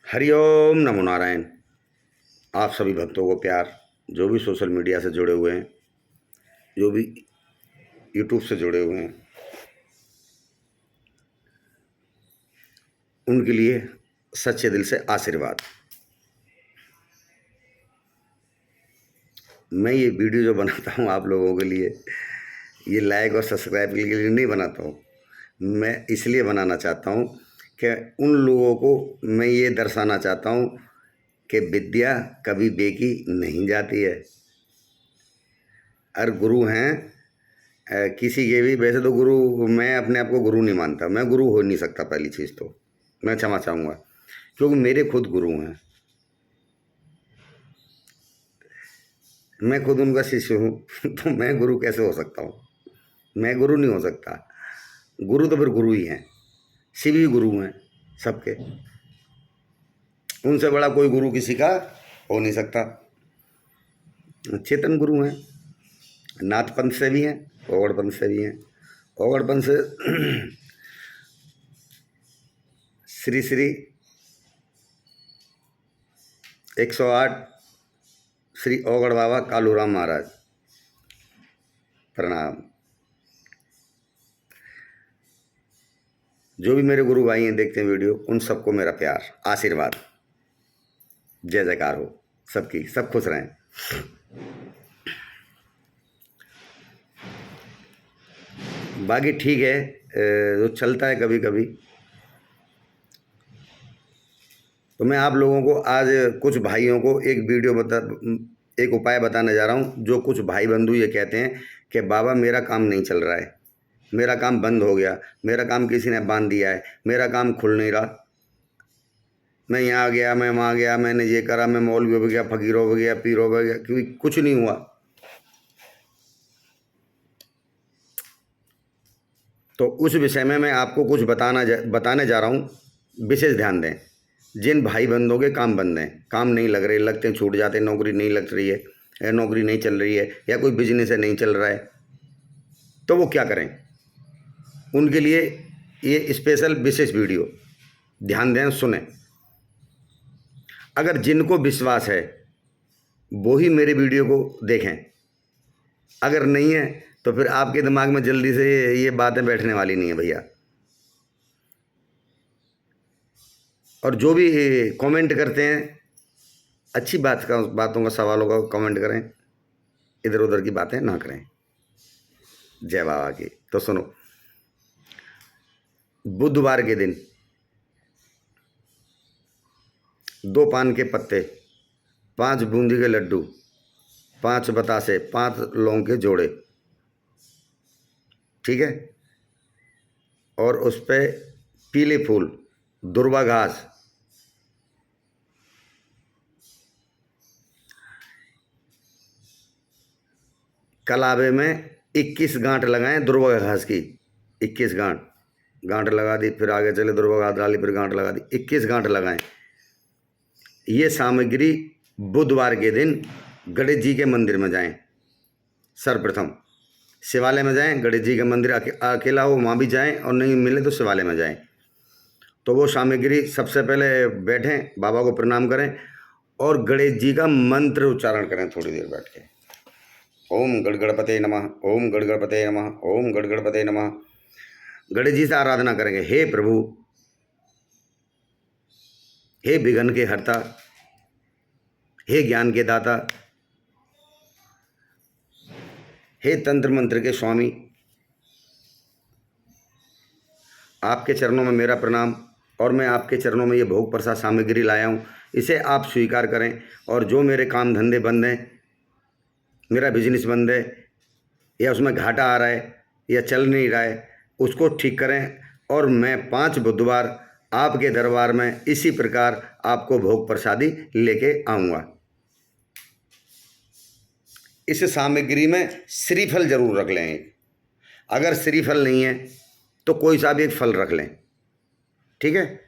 हरिओम नमो नारायण। आप सभी भक्तों को प्यार, जो भी सोशल मीडिया से जुड़े हुए हैं, जो भी यूट्यूब से जुड़े हुए हैं, उनके लिए सच्चे दिल से आशीर्वाद। मैं ये वीडियो जो बनाता हूँ आप लोगों के लिए, ये लाइक और सब्सक्राइब के लिए नहीं बनाता हूँ। मैं इसलिए बनाना चाहता हूँ कि उन लोगों को मैं ये दर्शाना चाहता हूँ कि विद्या कभी बेकी नहीं जाती है। और गुरु हैं किसी के भी। वैसे तो गुरु, मैं अपने आप को गुरु नहीं मानता, मैं गुरु हो नहीं सकता। पहली चीज़ तो मैं क्षमा चाहूँगा, क्योंकि मेरे खुद गुरु हैं। मैं खुद उनका शिष्य हूँ तो मैं गुरु कैसे हो सकता हूँ? मैं गुरु नहीं हो सकता। गुरु तो फिर गुरु ही हैं, शिव ही गुरु हैं सबके। उनसे बड़ा कोई गुरु किसी का हो नहीं सकता। चेतन गुरु हैं, नाथ पंथ से भी हैं, ओगड़ पंथ से भी हैं। ओगड़ पंथ से श्री श्री 108 श्री ओगड़ बाबा कालूराम महाराज, प्रणाम। जो भी मेरे गुरु भाई हैं, देखते हैं वीडियो, उन सबको मेरा प्यार, आशीर्वाद, जय जयकार हो सबकी, सब खुश रहें। बाकी ठीक है, जो चलता है कभी कभी। तो मैं आप लोगों को आज कुछ भाइयों को एक उपाय बताने जा रहा हूँ। जो कुछ भाई बंधु ये कहते हैं कि बाबा मेरा काम नहीं चल रहा है, मेरा काम बंद हो गया, मेरा काम किसी ने बांध दिया है, मेरा काम खुल नहीं रहा, मैं यहाँ गया, मैं वहाँ गया, मैंने ये करा, मैं मौलवी हो गया, फकीर हो गया, पीर हो गया, क्योंकि कुछ नहीं हुआ। तो उस विषय में मैं आपको कुछ बताने जा रहा हूँ। विशेष ध्यान दें। जिन भाई बंधों के काम बंद हैं, काम नहीं लग रहे, लगते हैं छूट जाते, नौकरी नहीं लग रही है, या नौकरी नहीं चल रही है, या कोई बिजनेस है नहीं चल रहा है, तो वो क्या करें? उनके लिए ये स्पेशल विशेष वीडियो, ध्यान दें, सुने। अगर जिनको विश्वास है वो ही मेरे वीडियो को देखें, अगर नहीं है तो फिर आपके दिमाग में जल्दी से ये बातें बैठने वाली नहीं है भैया। और जो भी कमेंट करते हैं, अच्छी बातों का, सवालों का कमेंट करें, इधर उधर की बातें ना करें। जय बाबा की। तो सुनो, बुधवार के दिन 2 पान के पत्ते, 5 बूंदी के लड्डू, 5 बतासे, 5 लौंग के जोड़े, ठीक है, और उस पर पीले फूल, दुर्वा घास, कलावे में 21 गांठ लगाएं दुर्वा घास की। 21 गांठ, गांठ लगा दी, फिर आगे चले, दुर्वा घास डाली, फिर गांठ लगा दी, 21 गांठ लगाएं। ये सामग्री बुधवार के दिन गणेश जी के मंदिर में जाएं। सर्वप्रथम शिवालय में जाएं, गणेश जी का मंदिर अकेला हो वहाँ भी जाएं, और नहीं मिले तो शिवालय में जाएं। तो वो सामग्री, सबसे पहले बैठें, बाबा को प्रणाम करें और गणेश जी का मंत्र उच्चारण करें थोड़ी देर बैठ के। ओम गणपते नमः, ओम गणपते नमः, ओम गणपते नमः। गणेश जी से आराधना करेंगे, हे प्रभु, हे विघ्न के हरता, हे ज्ञान के दाता, हे तंत्र मंत्र के स्वामी, आपके चरणों में मेरा प्रणाम, और मैं आपके चरणों में ये भोग प्रसाद सामग्री लाया हूँ, इसे आप स्वीकार करें। और जो मेरे काम धंधे बंद हैं, मेरा बिजनेस बंद है, या उसमें घाटा आ रहा है, या चल नहीं रहा है, उसको ठीक करें। और मैं 5 बुधवार आपके दरबार में इसी प्रकार आपको भोग प्रसादी लेके आऊँगा। इस सामग्री में श्रीफल जरूर रख लें। अगर श्रीफल नहीं है तो कोई सा भी एक फल रख लें, ठीक है,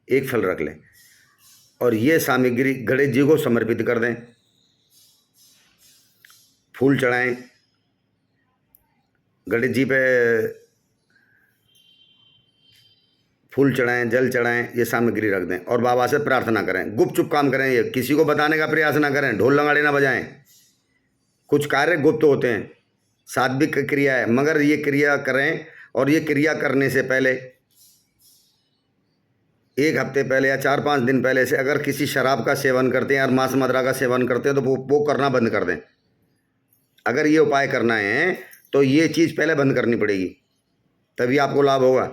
एक फल रख लें। और ये सामग्री गणेश जी को समर्पित कर दें। फूल चढ़ाएं गणेश जी पे, फूल चढ़ाएं, जल चढ़ाएं, ये सामग्री रख दें और बाबा से प्रार्थना करें। गुपचुप काम करें, ये किसी को बताने का प्रयास ना करें, ढोल नगाड़े ना बजाएं। कुछ कार्य गुप्त होते हैं, सात्विक क्रिया है, मगर ये क्रिया करें। और ये क्रिया करने से पहले 1 हफ्ते पहले या 4-5 दिन पहले से अगर किसी शराब का सेवन करते हैं या मांस मदिरा का सेवन करते हैं तो वो करना बंद कर दें। अगर ये उपाय करना है तो ये चीज़ पहले बंद करनी पड़ेगी, तभी आपको लाभ होगा।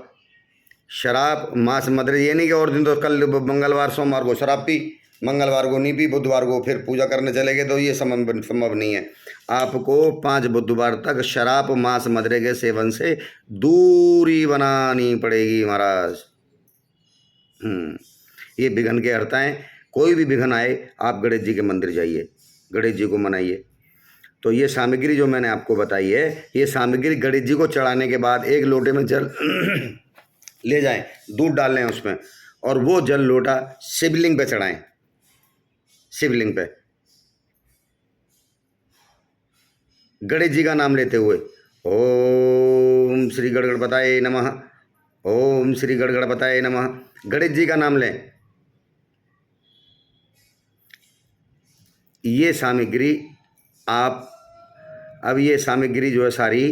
शराब, मांस मदिरा, ये नहीं कि और दिन तो कल मंगलवार सोमवार को शराब पी, मंगलवार को नहीं पी, बुधवार को फिर पूजा करने चले गए, तो ये संभव नहीं है। आपको 5 बुधवार तक शराब, मांस मदिरे के सेवन से दूरी बनानी पड़ेगी महाराज। ये विघ्न के हरता है। कोई भी विघ्न आए आप गणेश जी के मंदिर जाइए, गणेश जी को मनाइए। तो ये सामग्री जो मैंने आपको बताई है, ये सामग्री गणेश जी को चढ़ाने के बाद 1 लोटे में जल ले जाएं, दूध डाल लें उसमें, और वो जल लोटा शिवलिंग पे चढ़ाएं। शिवलिंग पे गणेश जी का नाम लेते हुए ओम श्री गणगणपताय नमः, ओम श्री गणगणपताय नमः, गणेश जी का नाम लें। ये सामग्री आप अब ये सामग्री जो है सारी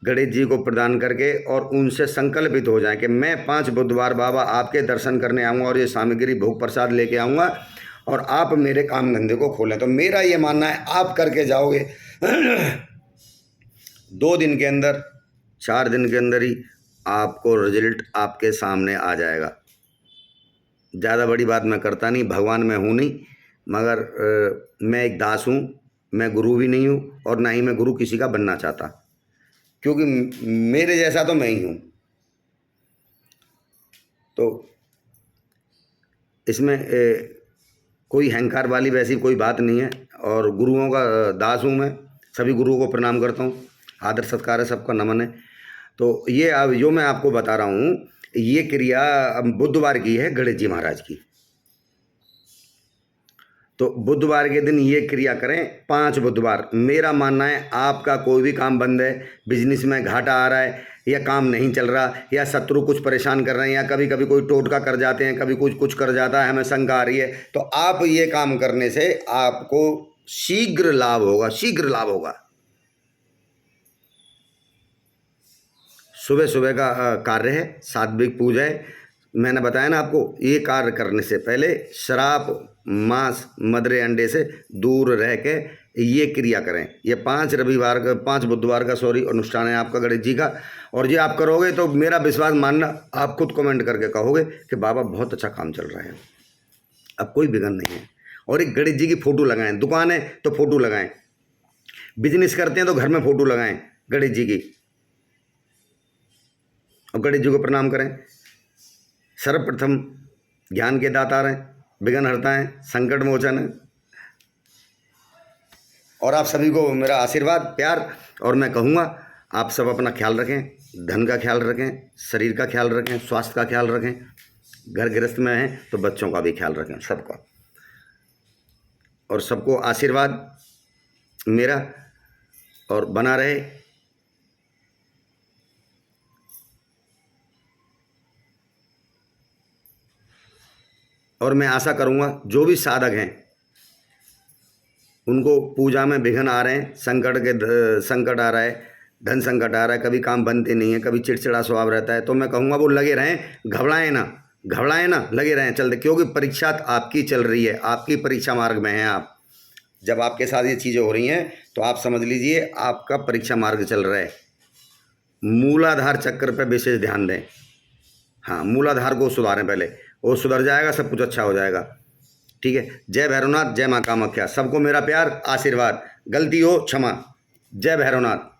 गणेश जी को प्रदान करके और उनसे संकल्पित हो जाएं कि मैं 5 बुधवार बाबा आपके दर्शन करने आऊँगा और ये सामग्री भोग प्रसाद लेके आऊँगा और आप मेरे काम धंधे को खोलें। तो मेरा ये मानना है आप करके जाओगे 2 दिन के अंदर, 4 दिन के अंदर ही आपको रिजल्ट आपके सामने आ जाएगा। ज़्यादा बड़ी बात मैं करता नहीं, भगवान मैं हूँ नहीं, मगर मैं एक दास हूँ, मैं गुरु भी नहीं हूँ और ना ही मैं गुरु किसी का बनना चाहता, क्योंकि मेरे जैसा तो मैं ही हूँ। तो इसमें कोई अहंकार वाली वैसी कोई बात नहीं है और गुरुओं का दास हूँ मैं, सभी गुरुओं को प्रणाम करता हूँ, आदर सत्कार है, सबका नमन है। तो ये अब जो मैं आपको बता रहा हूँ, ये क्रिया बुधवार की है गणेश जी महाराज की। तो बुधवार के दिन ये क्रिया करें, 5 बुधवार। मेरा मानना है आपका कोई भी काम बंद है, बिजनेस में घाटा आ रहा है या काम नहीं चल रहा या शत्रु कुछ परेशान कर रहे हैं या कभी कभी कोई टोटका कर जाते हैं, कभी कुछ कर जाता है, हमें शंका आ रही है, तो आप ये काम करने से आपको शीघ्र लाभ होगा, शीघ्र लाभ होगा। सुबह सुबह का कार्य है, सात्विक पूजा है। मैंने बताया ना आपको, ये कार्य करने से पहले शराब, मांस, मदिरे, अंडे से दूर रह के ये क्रिया करें। ये 5 बुधवार का अनुष्ठान है आपका गणेश जी का, और ये आप करोगे तो मेरा विश्वास मानना, आप खुद कमेंट करके कहोगे कि बाबा बहुत अच्छा काम चल रहा है, अब कोई विघ्न नहीं है। और एक गणेश जी की फ़ोटो लगाएं, दुकान है तो फ़ोटो लगाएं, बिजनेस करते हैं तो घर में फ़ोटो लगाएं गणेश जी की, और गणेश जी को प्रणाम करें। सर्वप्रथम ज्ञान के दाता हैं, विघ्न हरता है, संकट मोचन है। और आप सभी को मेरा आशीर्वाद, प्यार, और मैं कहूँगा आप सब अपना ख्याल रखें, धन का ख्याल रखें, शरीर का ख्याल रखें, स्वास्थ्य का ख्याल रखें, घर गृहस्थ में हैं तो बच्चों का भी ख्याल रखें, सबका। और सबको आशीर्वाद मेरा और बना रहे। और मैं आशा करूँगा जो भी साधक हैं उनको पूजा में विघ्न आ रहे हैं, संकट आ रहा है, धन संकट आ रहा है, कभी काम बनते नहीं है, कभी चिड़चिड़ा स्वभाव रहता है, तो मैं कहूँगा वो लगे रहें, घबराएं ना, लगे रहें, चलते, क्योंकि परीक्षा आपकी चल रही है, आपकी परीक्षा मार्ग में हैं आप। जब आपके साथ ये चीज़ें हो रही हैं तो आप समझ लीजिए आपका परीक्षा मार्ग चल रहा है। मूलाधार चक्र पर विशेष ध्यान दें। हाँ, मूलाधार को सुधारें पहले, वो सुधर जाएगा, सब कुछ अच्छा हो जाएगा। ठीक है। जय भैरवनाथ, जय माँ कामाख्या। सबको मेरा प्यार, आशीर्वाद। गलती हो क्षमा। जय भैरवनाथ।